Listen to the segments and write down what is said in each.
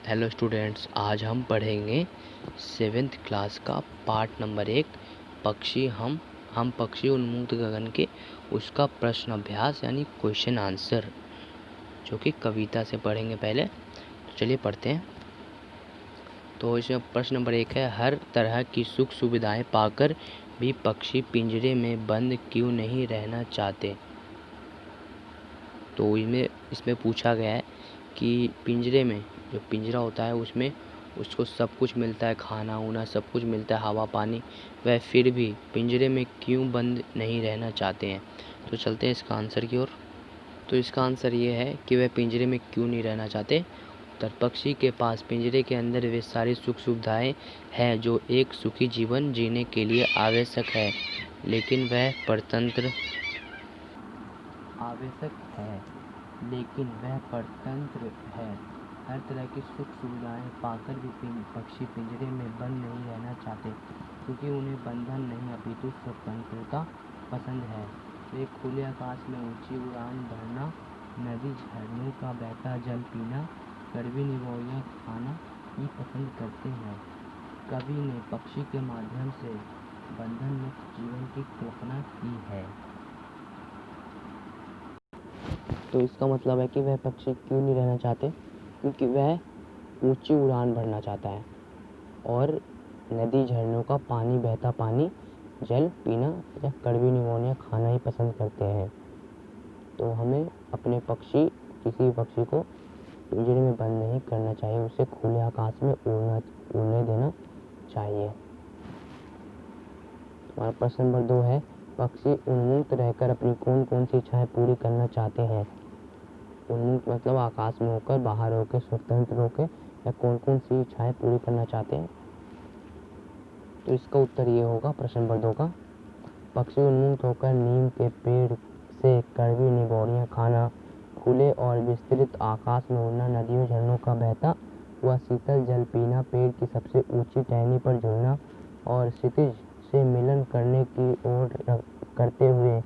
Hello students, आज हम पढ़ेंगे 7th क्लास का पार्ट नंबर 1 पक्षी। हम पक्षी उन्मुक्त गगन के उसका प्रश्न अभ्यास यानी क्वेश्चन आंसर, जो कि कविता से पढ़ेंगे पहले। तो चलिए पढ़ते हैं। तो इसमें प्रश्न नंबर 1 है, हर तरह की सुख सुविधाएं पाकर भी पक्षी पिंजरे में बंद क्यों नहीं रहना चाहते। तो इसमें पूछा गया है कि पिंजरे में, जो पिंजरा होता है उसमें उसको सब कुछ मिलता है, खाना वाना सब कुछ मिलता है, हवा पानी, वह फिर भी पिंजरे में क्यों बंद नहीं रहना चाहते हैं। तो चलते हैं इसका आंसर की ओर। तो इसका आंसर ये है कि वह पिंजरे में क्यों नहीं रहना चाहते। उत्तर, पक्षी के पास पिंजरे के अंदर वे सारी सुख सुविधाएं हैं जो एक सुखी जीवन जीने के लिए आवश्यक है, लेकिन वह परतंत्र है। हर तरह की सुख सुविधाएं पाकर भी पक्षी पिंजरे में बंद नहीं रहना चाहते, क्योंकि उन्हें बंधन नहीं अपितु स्वतंत्रता पसंद है। वे खुले आकाश में ऊंची उड़ान भरना, नदी झरनों का बहता जल पीना, कड़वी निगोरियां खाना ही पसंद करते हैं। कवि ने पक्षी के माध्यम से बंधन मुक्त जीवन की कल्पना की है। तो इसका मतलब है कि वह पक्षी क्यों नहीं रहना चाहते, क्योंकि वह ऊंची उड़ान भरना चाहता है और नदी झरनों का पानी, बहता पानी, जल पीना या कड़वी निमोनिया खाना ही पसंद करते हैं। तो हमें अपने किसी पक्षी को पिंजरे में बंद नहीं करना चाहिए, उसे खुले आकाश में उड़ने देना चाहिए। हमारा प्रश्न नंबर 2 है, पक्षी उन्मुक्त रहकर अपनी कौन कौन सी इच्छाएं पूरी करना चाहते हैं। उन्मुक्त मतलब आकाश में होकर, बाहर होकर, स्वतंत्र होकर, या कौन कौन सी इच्छाएं पूरी करना चाहते हैं। तो इसका उत्तर ये होगा प्रश्न नंबर 2 का, पक्षी उन्मुक्त होकर नीम के पेड़ से कड़वी निगोरियां खाना, खुले और विस्तृत आकाश में उड़ना, नदियों झरनों का बहता हुआ शीतल जल पीना, पेड़ की सबसे ऊंची टहनी पर झूलना और क्षितिज से मिलन करने की ओर करते हुए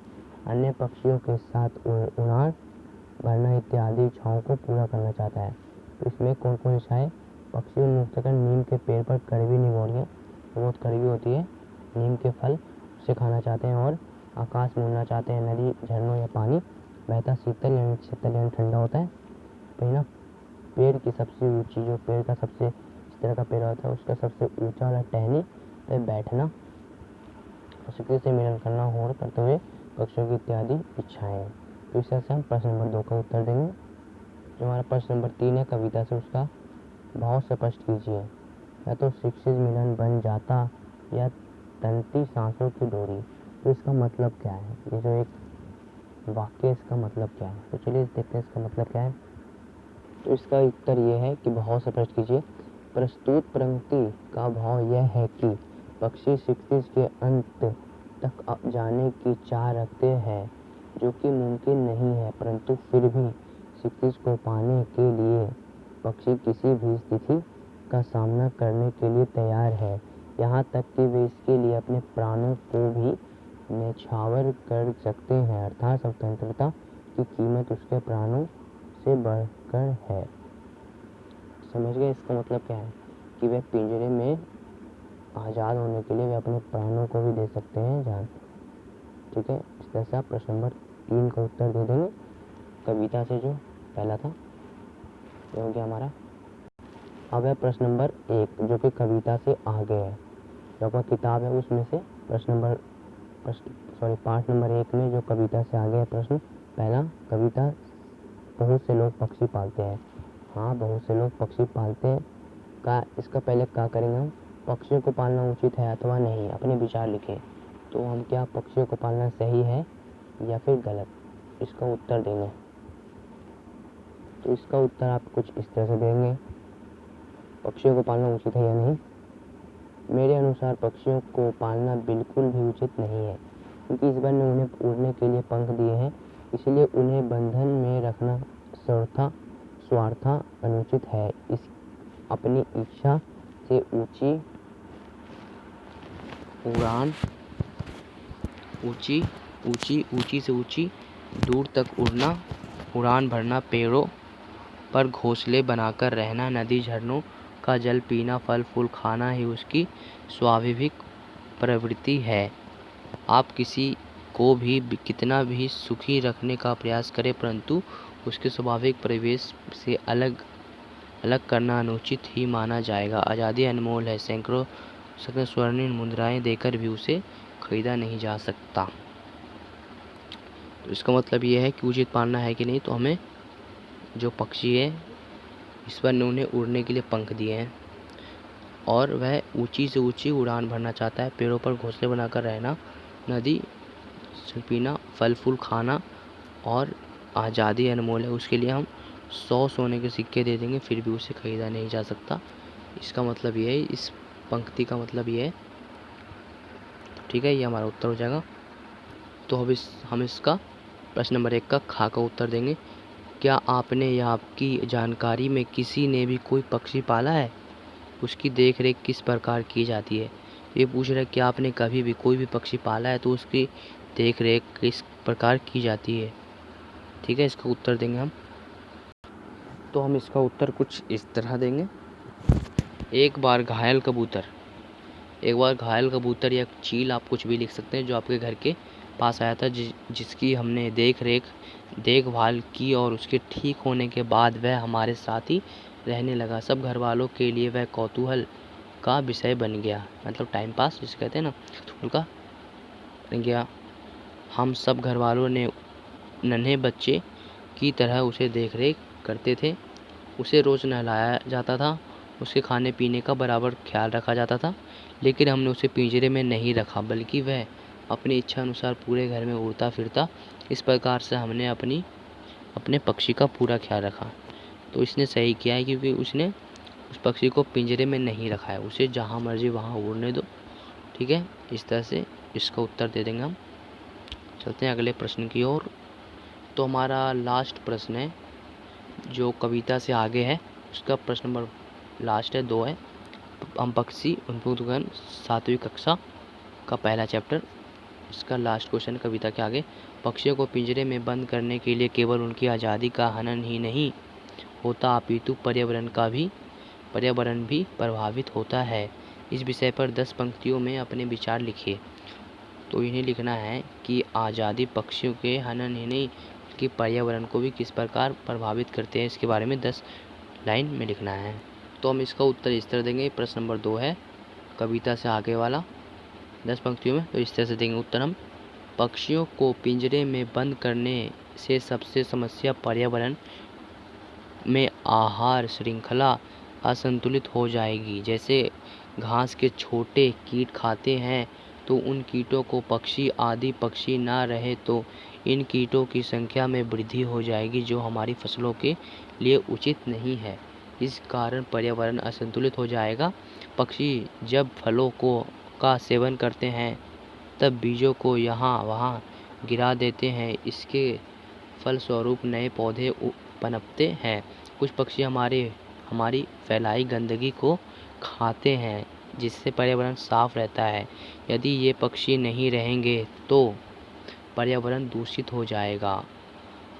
अन्य पक्षियों के साथ उड़ान भरना इत्यादि इच्छाओं को पूरा करना चाहता है। तो इसमें कौन कौन इच्छाएं, पक्षी उन्मुक्त कर नीम के पेड़ पर कड़वी निगोरियां, बहुत कड़वी होती है नीम के फल, उसे खाना चाहते हैं, और आकाश में उड़ना चाहते हैं, नदी झरनों या पानी बहता शीतल यानी ठंडा होता है, पीना, पेड़ की सबसे ऊंची, जो पेड़ का सबसे इस तरह का पेड़ होता है उसका सबसे ऊंचा वाला टहनी पे बैठना, प्रकृति से मिलन करना और करते हुए पक्षियों की इत्यादि इच्छाएं। तो इस तरह से हम प्रश्न नंबर 2 का उत्तर देंगे। जो हमारा प्रश्न नंबर 3 है, कविता से उसका भाव स्पष्ट कीजिए। या तो शिक्षित मिलन बन जाता या तंती सांसों की डोरी। तो इसका मतलब क्या है, ये जो एक वाक्य, इसका मतलब क्या है। तो चलिए देखते हैं इसका मतलब क्या है। तो इसका उत्तर ये है कि भाव स्पष्ट कीजिए। प्रस्तुत पंक्ति का भाव यह है कि पक्षी क्षितिज के अंत तक जाने की चाह रखते हैं, जो कि मुमकिन नहीं है, परंतु फिर भी क्षितिज को पाने के लिए पक्षी किसी भी स्थिति का सामना करने के लिए तैयार है, यहाँ तक कि वे इसके लिए अपने प्राणों को भी न्यौछावर कर सकते हैं, अर्थात स्वतंत्रता की कीमत उसके प्राणों से बढ़कर है। समझ गए इसका मतलब क्या है, कि वे पिंजरे में आज़ाद होने के लिए वे अपने प्राणों को भी दे सकते हैं जान। ठीक है, इस तरह से आप प्रश्न नंबर 3 का उत्तर दे देंगे कविता से, जो पहला था ये हो गया हमारा। अब है प्रश्न नंबर 1, जो कि कविता से आगे है, जो आपका किताब है उसमें से पार्ट नंबर 1 में जो कविता से आगे है प्रश्न पहला, कविता, बहुत से लोग पक्षी पालते हैं। हाँ, बहुत से लोग पक्षी पालते हैं का, इसका पहले क्या करेंगे हम, पक्षियों को पालना उचित है अथवा नहीं, अपने विचार लिखें। तो हम क्या पक्षियों को पालना सही है या फिर गलत, इसका उत्तर देंगे। तो इसका उत्तर आप कुछ इस तरह से देंगे, पक्षियों को पालना उचित है या नहीं। मेरे अनुसार पक्षियों को पालना बिल्कुल भी उचित नहीं है, क्योंकि ईश्वर ने उन्हें उड़ने के लिए पंख दिए हैं, इसलिए उन्हें बंधन में रखना स्वार्थ अनुचित है। इस अपनी इच्छा से ऊंची से ऊंची दूर तक उड़ना, उड़ान भरना, पेड़ों पर घोंसले बनाकर रहना, नदी झरनों का जल पीना, फल फूल खाना ही उसकी स्वाभाविक प्रवृत्ति है। आप किसी को भी कितना भी सुखी रखने का प्रयास करें, परंतु उसके स्वाभाविक परिवेश से अलग करना अनुचित ही माना जाएगा। आज़ादी अनमोल है, सैकड़ों स्वर्णिम मुद्राएं देकर भी उसे खरीदा नहीं जा सकता। तो इसका मतलब ये है कि उचित पालना है कि नहीं, तो हमें जो पक्षी है ईश्वर ने उन्हें उड़ने के लिए पंख दिए हैं और वह ऊंची से ऊंची उड़ान भरना चाहता है। पेड़ों पर घोंसले बनाकर रहना, नदी जल पीना, फल फूल खाना और आज़ादी अनमोल है। उसके लिए हम 100 सोने के सिक्के दे देंगे, फिर भी उसे खरीदा नहीं जा सकता। इसका मतलब ये है, इस पंक्ति का मतलब ये है। ठीक है, ये हमारा उत्तर हो जाएगा। तो हम इसका प्रश्न नंबर 1 का खा का उत्तर देंगे। क्या आपने या आपकी जानकारी में किसी ने भी कोई पक्षी पाला है? उसकी देख रेख किस प्रकार की जाती है? ये पूछ रहा है कि आपने कभी भी कोई भी पक्षी पाला है तो उसकी देख रेख किस प्रकार की जाती है। ठीक है, इसका उत्तर देंगे हम। तो हम इसका उत्तर कुछ इस तरह देंगे। एक बार घायल कबूतर या चील, आप कुछ भी लिख सकते हैं, जो आपके घर के पास आया था, जिसकी हमने देखभाल की और उसके ठीक होने के बाद वह हमारे साथ ही रहने लगा। सब घर वालों के लिए वह कौतूहल का विषय बन गया, मतलब टाइम पास जिसे कहते हैं ना, कौतूहल का बन गया। हम सब घर वालों ने नन्हे बच्चे की तरह उसे देख रेख करते थे। उसे रोज़ नहलाया जाता था, उसके खाने पीने का बराबर ख्याल रखा जाता था। लेकिन हमने उसे पिंजरे में नहीं रखा, बल्कि वह अपनी इच्छा अनुसार पूरे घर में उड़ता फिरता। इस प्रकार से हमने अपने पक्षी का पूरा ख्याल रखा। तो इसने सही किया है, क्योंकि उसने उस पक्षी को पिंजरे में नहीं रखा है, उसे जहाँ मर्जी वहाँ उड़ने दो। ठीक है, इस तरह से इसका उत्तर दे देंगे हम। चलते हैं अगले प्रश्न की ओर। तो हमारा लास्ट प्रश्न है, जो कविता से आगे है, उसका प्रश्न नंबर लास्ट है 2 है। हम पक्षी उद्गण 7वीं कक्षा का पहला चैप्टर, इसका लास्ट क्वेश्चन कविता के आगे। पक्षियों को पिंजरे में बंद करने के लिए केवल उनकी आज़ादी का हनन ही नहीं होता, अपितु पर्यावरण भी प्रभावित होता है। इस विषय पर 10 पंक्तियों में अपने विचार लिखिए। तो इन्हें लिखना है कि आज़ादी पक्षियों के हनन ही नहीं कि पर्यावरण को भी किस प्रकार प्रभावित करते हैं, इसके बारे में 10 लाइन में लिखना है। तो हम इसका उत्तर इस तरह देंगे। प्रश्न नंबर 2 है कविता से आगे वाला, 10 पंक्तियों में। तो इस तरह से देंगे उत्तर हम। पक्षियों को पिंजरे में बंद करने से सबसे समस्या पर्यावरण में आहार श्रृंखला असंतुलित हो जाएगी। जैसे घास के छोटे कीट खाते हैं तो उन कीटों को आदि पक्षी ना रहे तो इन कीटों की संख्या में वृद्धि हो जाएगी, जो हमारी फसलों के लिए उचित नहीं है। इस कारण पर्यावरण असंतुलित हो जाएगा। पक्षी जब फलों का सेवन करते हैं तब बीजों को यहाँ वहाँ गिरा देते हैं। इसके फलस्वरूप नए पौधे पनपते हैं। कुछ पक्षी हमारी फैलाई गंदगी को खाते हैं, जिससे पर्यावरण साफ रहता है। यदि ये पक्षी नहीं रहेंगे तो पर्यावरण दूषित हो जाएगा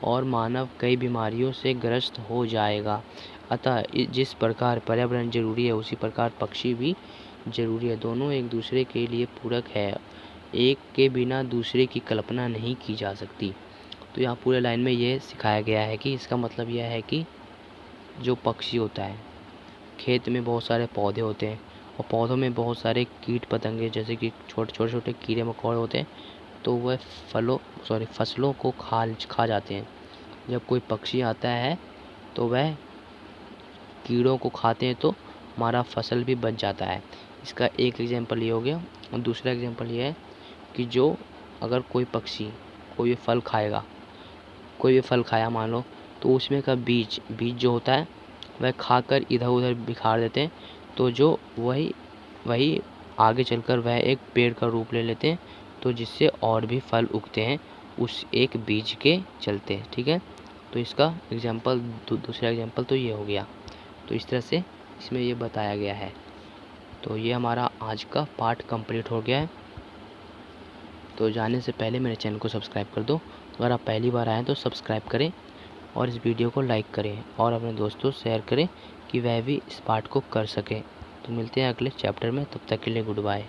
और मानव कई बीमारियों से ग्रस्त हो जाएगा। अतः जिस प्रकार पर्यावरण जरूरी है, उसी प्रकार पक्षी भी जरूरी है। दोनों एक दूसरे के लिए पूरक है, एक के बिना दूसरे की कल्पना नहीं की जा सकती। तो यहाँ पूरे लाइन में ये सिखाया गया है कि इसका मतलब यह है कि जो पक्षी होता है, खेत में बहुत सारे पौधे होते हैं और पौधों में बहुत सारे कीट पतंगे, जैसे कि छोटे छोटे कीड़े मकोड़े होते हैं, तो वह फसलों को खा जाते हैं। जब कोई पक्षी आता है तो वह कीड़ों को खाते हैं, तो हमारा फसल भी बच जाता है। इसका एक एग्जाम्पल ये हो गया। और दूसरा एग्जाम्पल ये है कि जो अगर कोई पक्षी कोई फल खाया मान लो, तो उसमें का बीज जो होता है वह खाकर इधर उधर बिखार देते हैं, तो जो वही आगे चलकर वह एक पेड़ का रूप ले लेते हैं, तो जिससे और भी फल उगते हैं उस एक बीज के चलते। ठीक है, तो इसका एग्जाम्पल दूसरा एग्जाम्पल तो ये हो गया। तो इस तरह से इसमें ये बताया गया है। तो ये हमारा आज का पार्ट कंप्लीट हो गया है। तो जाने से पहले मेरे चैनल को सब्सक्राइब कर दो। अगर आप पहली बार आए तो सब्सक्राइब करें और इस वीडियो को लाइक करें और अपने दोस्तों से शेयर करें कि वह भी इस पाठ को कर सकें। तो मिलते हैं अगले चैप्टर में, तब तक के लिए गुड बाय।